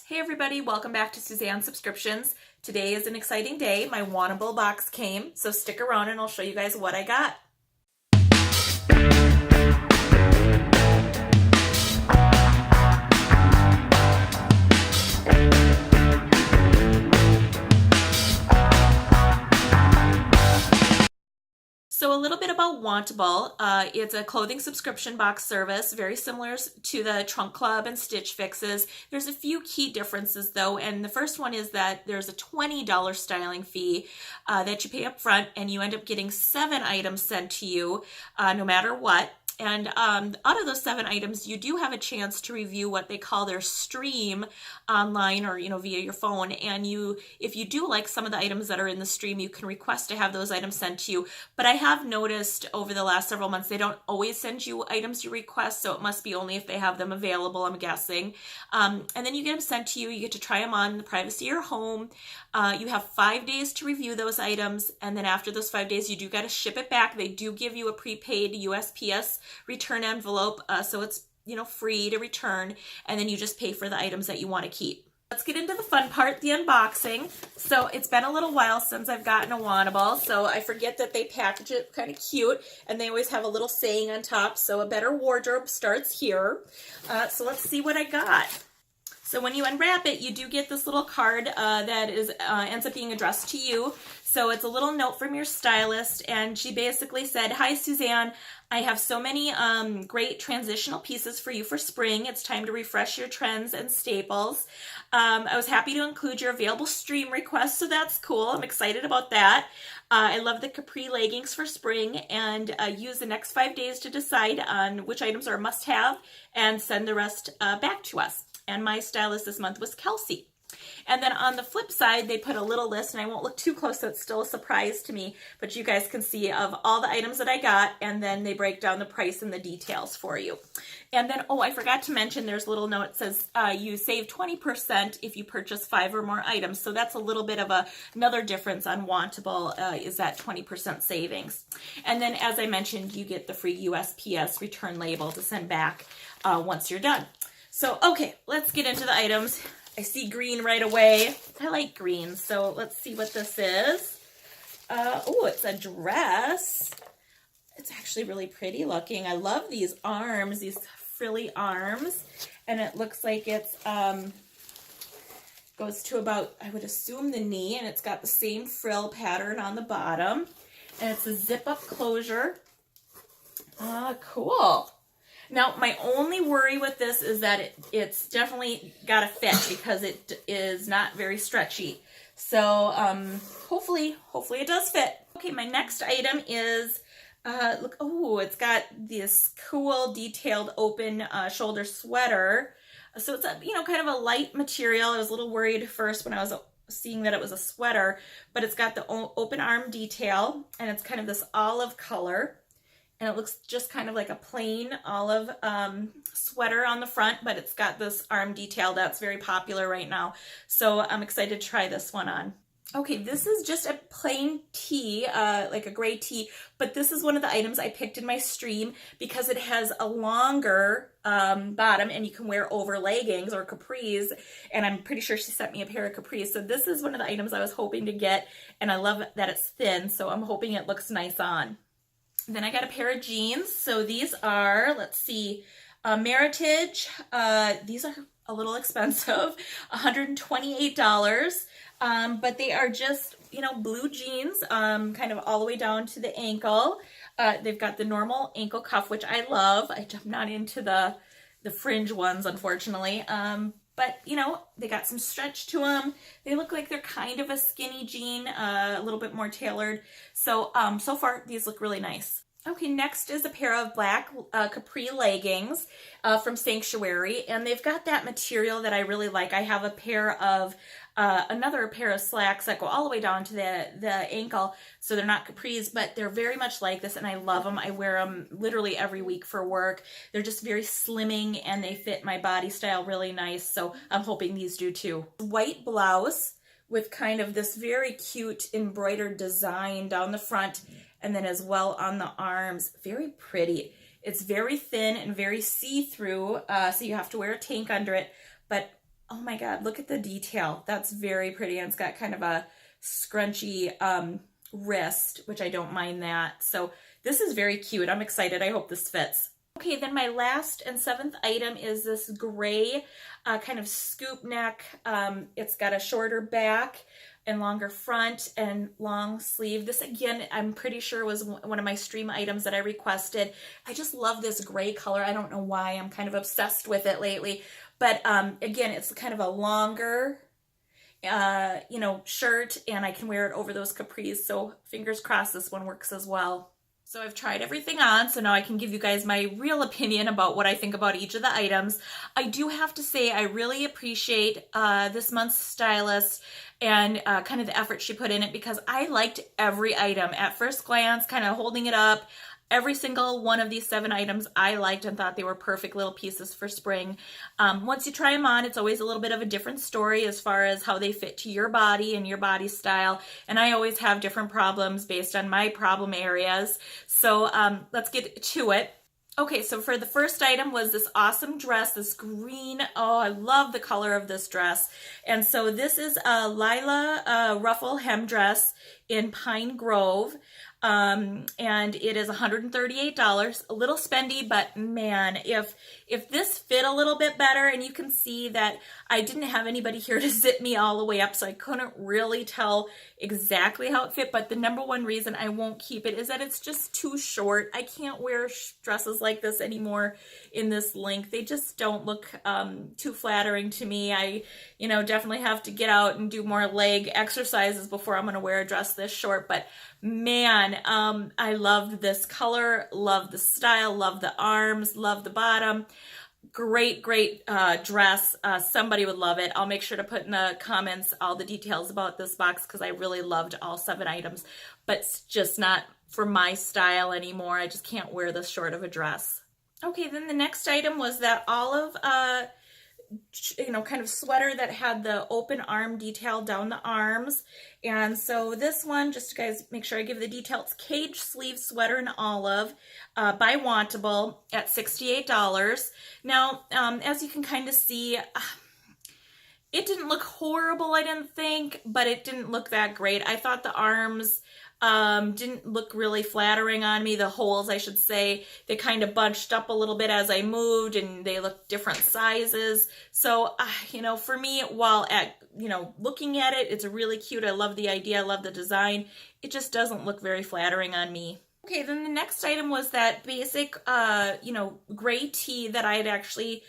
Hey everybody, welcome back to Suzanne Subscriptions. Today is an exciting day. My Wantable box came, so stick around and I'll show you guys what I got. So a little bit about Wantable. It's a clothing subscription box service, very similar to the Trunk Club and Stitch Fixes. There's a few key differences though, and the first one is that there's a $20 styling fee that you pay up front, and you end up getting 7 items sent to you no matter what. And out of those 7 items, you do have a chance to review what they call their stream online or, via your phone. And if you do like some of the items that are in the stream, you can request to have those items sent to you. But I have noticed over the last several months, they don't always send you items you request. So it must be only if they have them available, I'm guessing. And then you get them sent to you. You get to try them on in the privacy of your home. You have 5 days to review those items. And then after those 5 days, you do got to ship it back. They do give you a prepaid USPS return envelope, so it's free to return, and then you just pay for the items that you want to keep. Let's get into the fun part, the unboxing. So it's been a little while since I've gotten a Wantable, so I forget that they package it kind of cute, and they always have a little saying on top, so a better wardrobe starts here. So let's see what I got. So when you unwrap it, you do get this little card that ends up being addressed to you. So it's a little note from your stylist, and she basically said, "Hi Suzanne, I have so many great transitional pieces for you for spring. It's time to refresh your trends and staples. I was happy to include your available stream requests, so that's cool. I'm excited about that. I love the Capri leggings for spring, and use the next 5 days to decide on which items are a must-have and send the rest back to us." And my stylist this month was Kelsey. And then on the flip side, they put a little list, and I won't look too close, so it's still a surprise to me, but you guys can see of all the items that I got, and then they break down the price and the details for you. And then, I forgot to mention, there's a little note that says you save 20% if you purchase 5 or more items. So that's a little bit of another difference on Wantable, is that 20% savings. And then, as I mentioned, you get the free USPS return label to send back once you're done. So, okay, let's get into the items. I see green right away. I like green, so let's see what this is. It's a dress. It's actually really pretty looking. I love these arms, these frilly arms. And it looks like it's goes to about, I would assume, the knee, and it's got the same frill pattern on the bottom. And it's a zip-up closure. Cool. Now, my only worry with this is that it's definitely got to fit because it is not very stretchy. So, hopefully it does fit. Okay, my next item is, look, it's got this cool detailed open shoulder sweater. So it's a, kind of a light material. I was a little worried at first when I was seeing that it was a sweater, but it's got the open arm detail, and it's kind of this olive color. And it looks just kind of like a plain olive sweater on the front, but it's got this arm detail that's very popular right now. So I'm excited to try this one on. Okay, this is just a plain tee, like a gray tee, but this is one of the items I picked in my stream because it has a longer bottom, and you can wear over leggings or capris, and I'm pretty sure she sent me a pair of capris. So this is one of the items I was hoping to get, and I love that it's thin, so I'm hoping it looks nice on. Then I got a pair of jeans. So these are, let's see, Meritage. These are a little expensive, $128. But they are just, blue jeans, kind of all the way down to the ankle. They've got the normal ankle cuff, which I love. I'm not into the fringe ones, unfortunately. But, they got some stretch to them. They look like they're kind of a skinny jean, a little bit more tailored. So, so far, these look really nice. Okay, next is a pair of black Capri leggings from Sanctuary. And they've got that material that I really like. I have a pair of, another pair of slacks that go all the way down to the ankle. So they're not capris, but they're very much like this, and I love them. I wear them literally every week for work. They're just very slimming, and they fit my body style really nice. So I'm hoping these do too. White blouse with kind of this very cute embroidered design down the front, and then as well on the arms. Very pretty. It's very thin and very see-through, so you have to wear a tank under it, but Oh my God, look at the detail. That's very pretty. And it's got kind of a scrunchy wrist, which I don't mind that. So this is very cute. I'm excited. I hope this fits. Okay, then my last and seventh item is this gray kind of scoop neck. It's got a shorter back and longer front and long sleeve. This again, I'm pretty sure was one of my stream items that I requested. I just love this gray color. I don't know why. I'm kind of obsessed with it lately. But again, it's kind of a longer shirt, and I can wear it over those capris. So fingers crossed this one works as well. So I've tried everything on, so now I can give you guys my real opinion about what I think about each of the items. I do have to say I really appreciate this month's stylist and kind of the effort she put in it, because I liked every item. At first glance, kind of holding it up, every single one of these 7 items I liked and thought they were perfect little pieces for spring. Once you try them on, it's always a little bit of a different story as far as how they fit to your body and your body style. And I always have different problems based on my problem areas. So let's get to it. Okay, so for the first item was this awesome dress, this green. Oh, I love the color of this dress. And so this is a Lila Ruffle hem dress in Pine Grove. And it is $138, a little spendy, but man, if this fit a little bit better, and you can see that I didn't have anybody here to zip me all the way up, so I couldn't really tell exactly how it fit, but the number one reason I won't keep it is that it's just too short. I can't wear dresses like this anymore in this length. They just don't look too flattering to me. I, definitely have to get out and do more leg exercises before I'm going to wear a dress this short, but man, I loved this color, love the style, love the arms, love the bottom. Great dress. Somebody would love it. I'll make sure to put in the comments all the details about this box because I really loved all 7 items, but it's just not for my style anymore. I just can't wear this short of a dress. Okay, then the next item was that olive kind of sweater that had the open arm detail down the arms. And so this one, just to guys make sure I give the details, cage sleeve sweater in olive by Wantable at $68. Now, as you can kind of see, it didn't look horrible, I didn't think, but it didn't look that great. I thought the arms didn't look really flattering on me. The holes, I should say, they kind of bunched up a little bit as I moved, and they looked different sizes. So, for me, while looking at it, it's really cute. I love the idea. I love the design. It just doesn't look very flattering on me. Okay, then the next item was that basic, gray tee that I had actually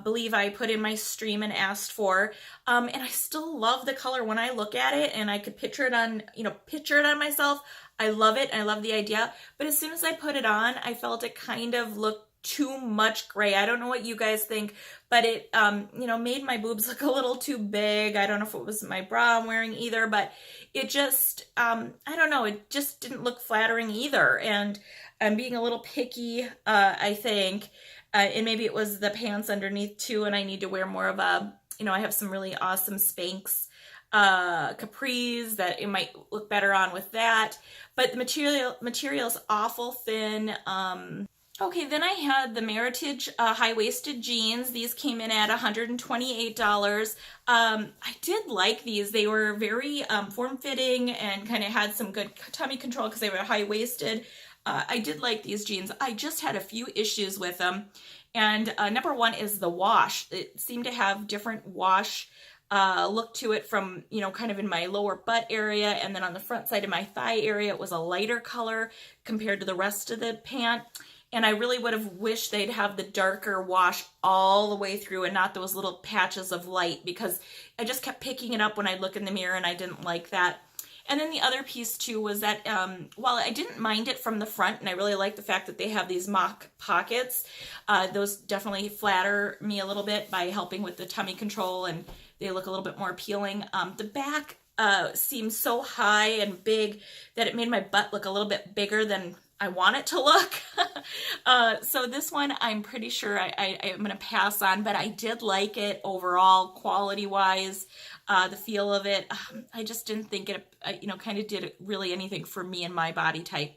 believe I put in my stream and asked for. And I still love the color when I look at it, and I could picture it on myself. I love it. I love the idea. But as soon as I put it on, I felt it kind of looked too much gray. I don't know what you guys think, but it, made my boobs look a little too big. I don't know if it was my bra I'm wearing either, but it just, I don't know. It just didn't look flattering either. And I'm being a little picky, I think. And maybe it was the pants underneath too, and I need to wear more of a, I have some really awesome Spanx capris that it might look better on with that. But the material's awful thin. Okay, then I had the Meritage high-waisted jeans. These came in at $128. I did like these. They were very form-fitting and kind of had some good tummy control because they were high-waisted. I did like these jeans. I just had a few issues with them. And number one is the wash. It seemed to have different wash look to it from, kind of in my lower butt area. And then on the front side of my thigh area, it was a lighter color compared to the rest of the pant. And I really would have wished they'd have the darker wash all the way through and not those little patches of light, because I just kept picking it up when I look in the mirror and I didn't like that. And then the other piece too was that while I didn't mind it from the front, and I really like the fact that they have these mock pockets, those definitely flatter me a little bit by helping with the tummy control, and they look a little bit more appealing. The back seemed so high and big that it made my butt look a little bit bigger than I want it to look. So this one I'm pretty sure I'm going to pass on, but I did like it overall, quality-wise. The feel of it, I just didn't think it, kind of did really anything for me and my body type.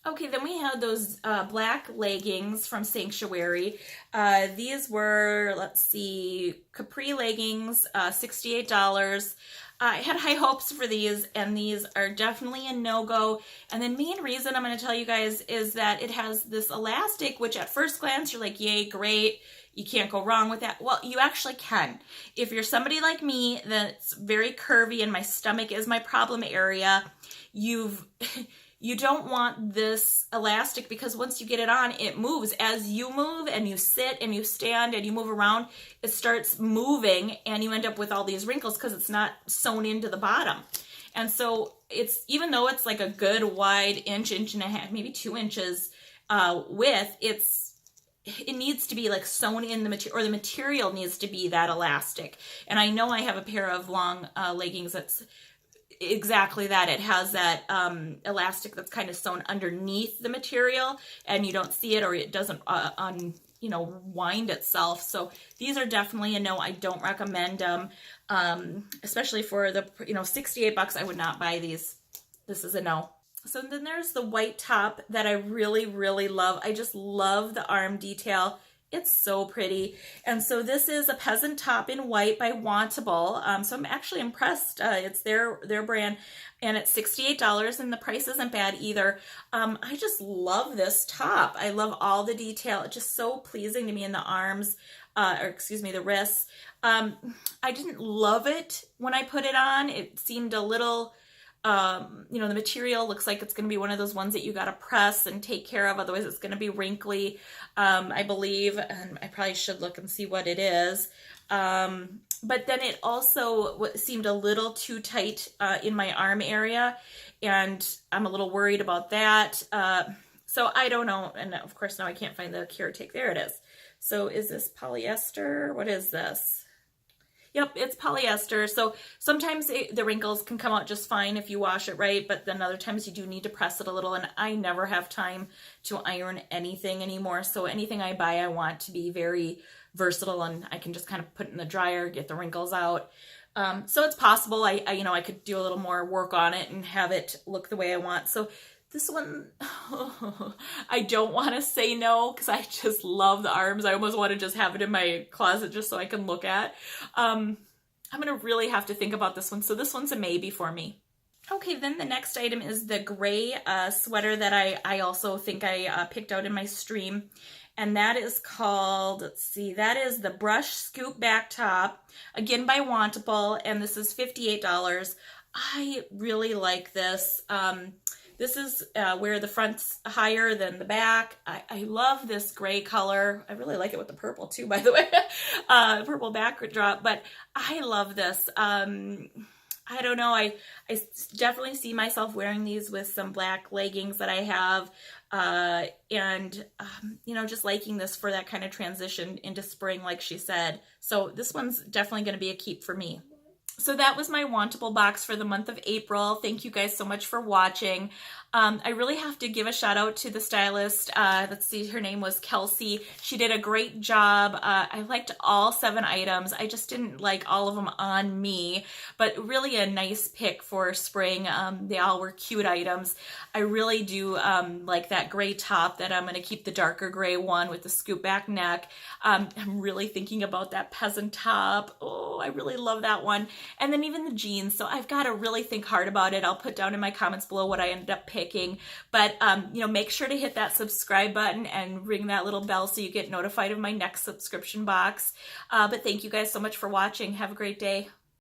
Okay, then we had those black leggings from Sanctuary. These were, let's see, Capri leggings, $68. I had high hopes for these, and these are definitely a no-go. And the main reason I'm going to tell you guys is that it has this elastic, which at first glance, you're like, yay, great. You can't go wrong with that. Well, you actually can. If you're somebody like me that's very curvy and my stomach is my problem area, you don't want this elastic, because once you get it on, it moves. As you move and you sit and you stand and you move around, it starts moving and you end up with all these wrinkles because it's not sewn into the bottom. And so it's, even though it's like a good wide inch and a half, maybe 2 inches width, it needs to be like sewn in the material, or the material needs to be that elastic. And I know I have a pair of long leggings that's exactly that. It has that elastic that's kind of sewn underneath the material, and you don't see it, or it doesn't wind itself. So these are definitely a no. I don't recommend them, especially for the $68. I would not buy these. This is a no. So then there's the white top that I really, really love. I just love the arm detail. It's so pretty. And so this is a peasant top in white by Wantable. So I'm actually impressed. It's their brand, and it's $68, and the price isn't bad either. I just love this top. I love all the detail. It's just so pleasing to me in the arms, the wrists. I didn't love it when I put it on. It seemed a little... the material looks like it's going to be one of those ones that you got to press and take care of. Otherwise it's going to be wrinkly, I believe. And I probably should look and see what it is. But then it also seemed a little too tight in my arm area. And I'm a little worried about that. So I don't know. And of course now I can't find the Cure Take. There it is. So is this polyester? What is this? Yep, it's polyester. So sometimes the wrinkles can come out just fine if you wash it right, but then other times you do need to press it a little, and I never have time to iron anything anymore. So anything I buy, I want to be very versatile, and I can just kind of put it in the dryer, get the wrinkles out. So it's possible I could do a little more work on it and have it look the way I want. So this one, I don't want to say no, because I just love the arms. I almost want to just have it in my closet just so I can look at. I'm going to really have to think about this one. So this one's a maybe for me. Okay, then the next item is the gray sweater that I also think I picked out in my stream. And that is called, let's see, that is the Brush Scoop Back Top, again by Wantable, and this is $58. I really like this. This is where the front's higher than the back. I love this gray color. I really like it with the purple too, by the way. Purple backdrop, but I love this. I don't know. I definitely see myself wearing these with some black leggings that I have. Just liking this for that kind of transition into spring, like she said. So this one's definitely going to be a keep for me. So that was my Wantable box for the month of April. Thank you guys so much for watching. I really have to give a shout out to the stylist. Let's see, her name was Kelsey. She did a great job. I liked all 7 items. I just didn't like all of them on me, but really a nice pick for spring. They all were cute items. I really do like that gray top that I'm going to keep the darker gray one with the scoop back neck. I'm really thinking about that peasant top. Oh, I really love that one. And then even the jeans. So I've got to really think hard about it. I'll put down in my comments below what I ended up picking. But, make sure to hit that subscribe button and ring that little bell so you get notified of my next subscription box. But thank you guys so much for watching. Have a great day.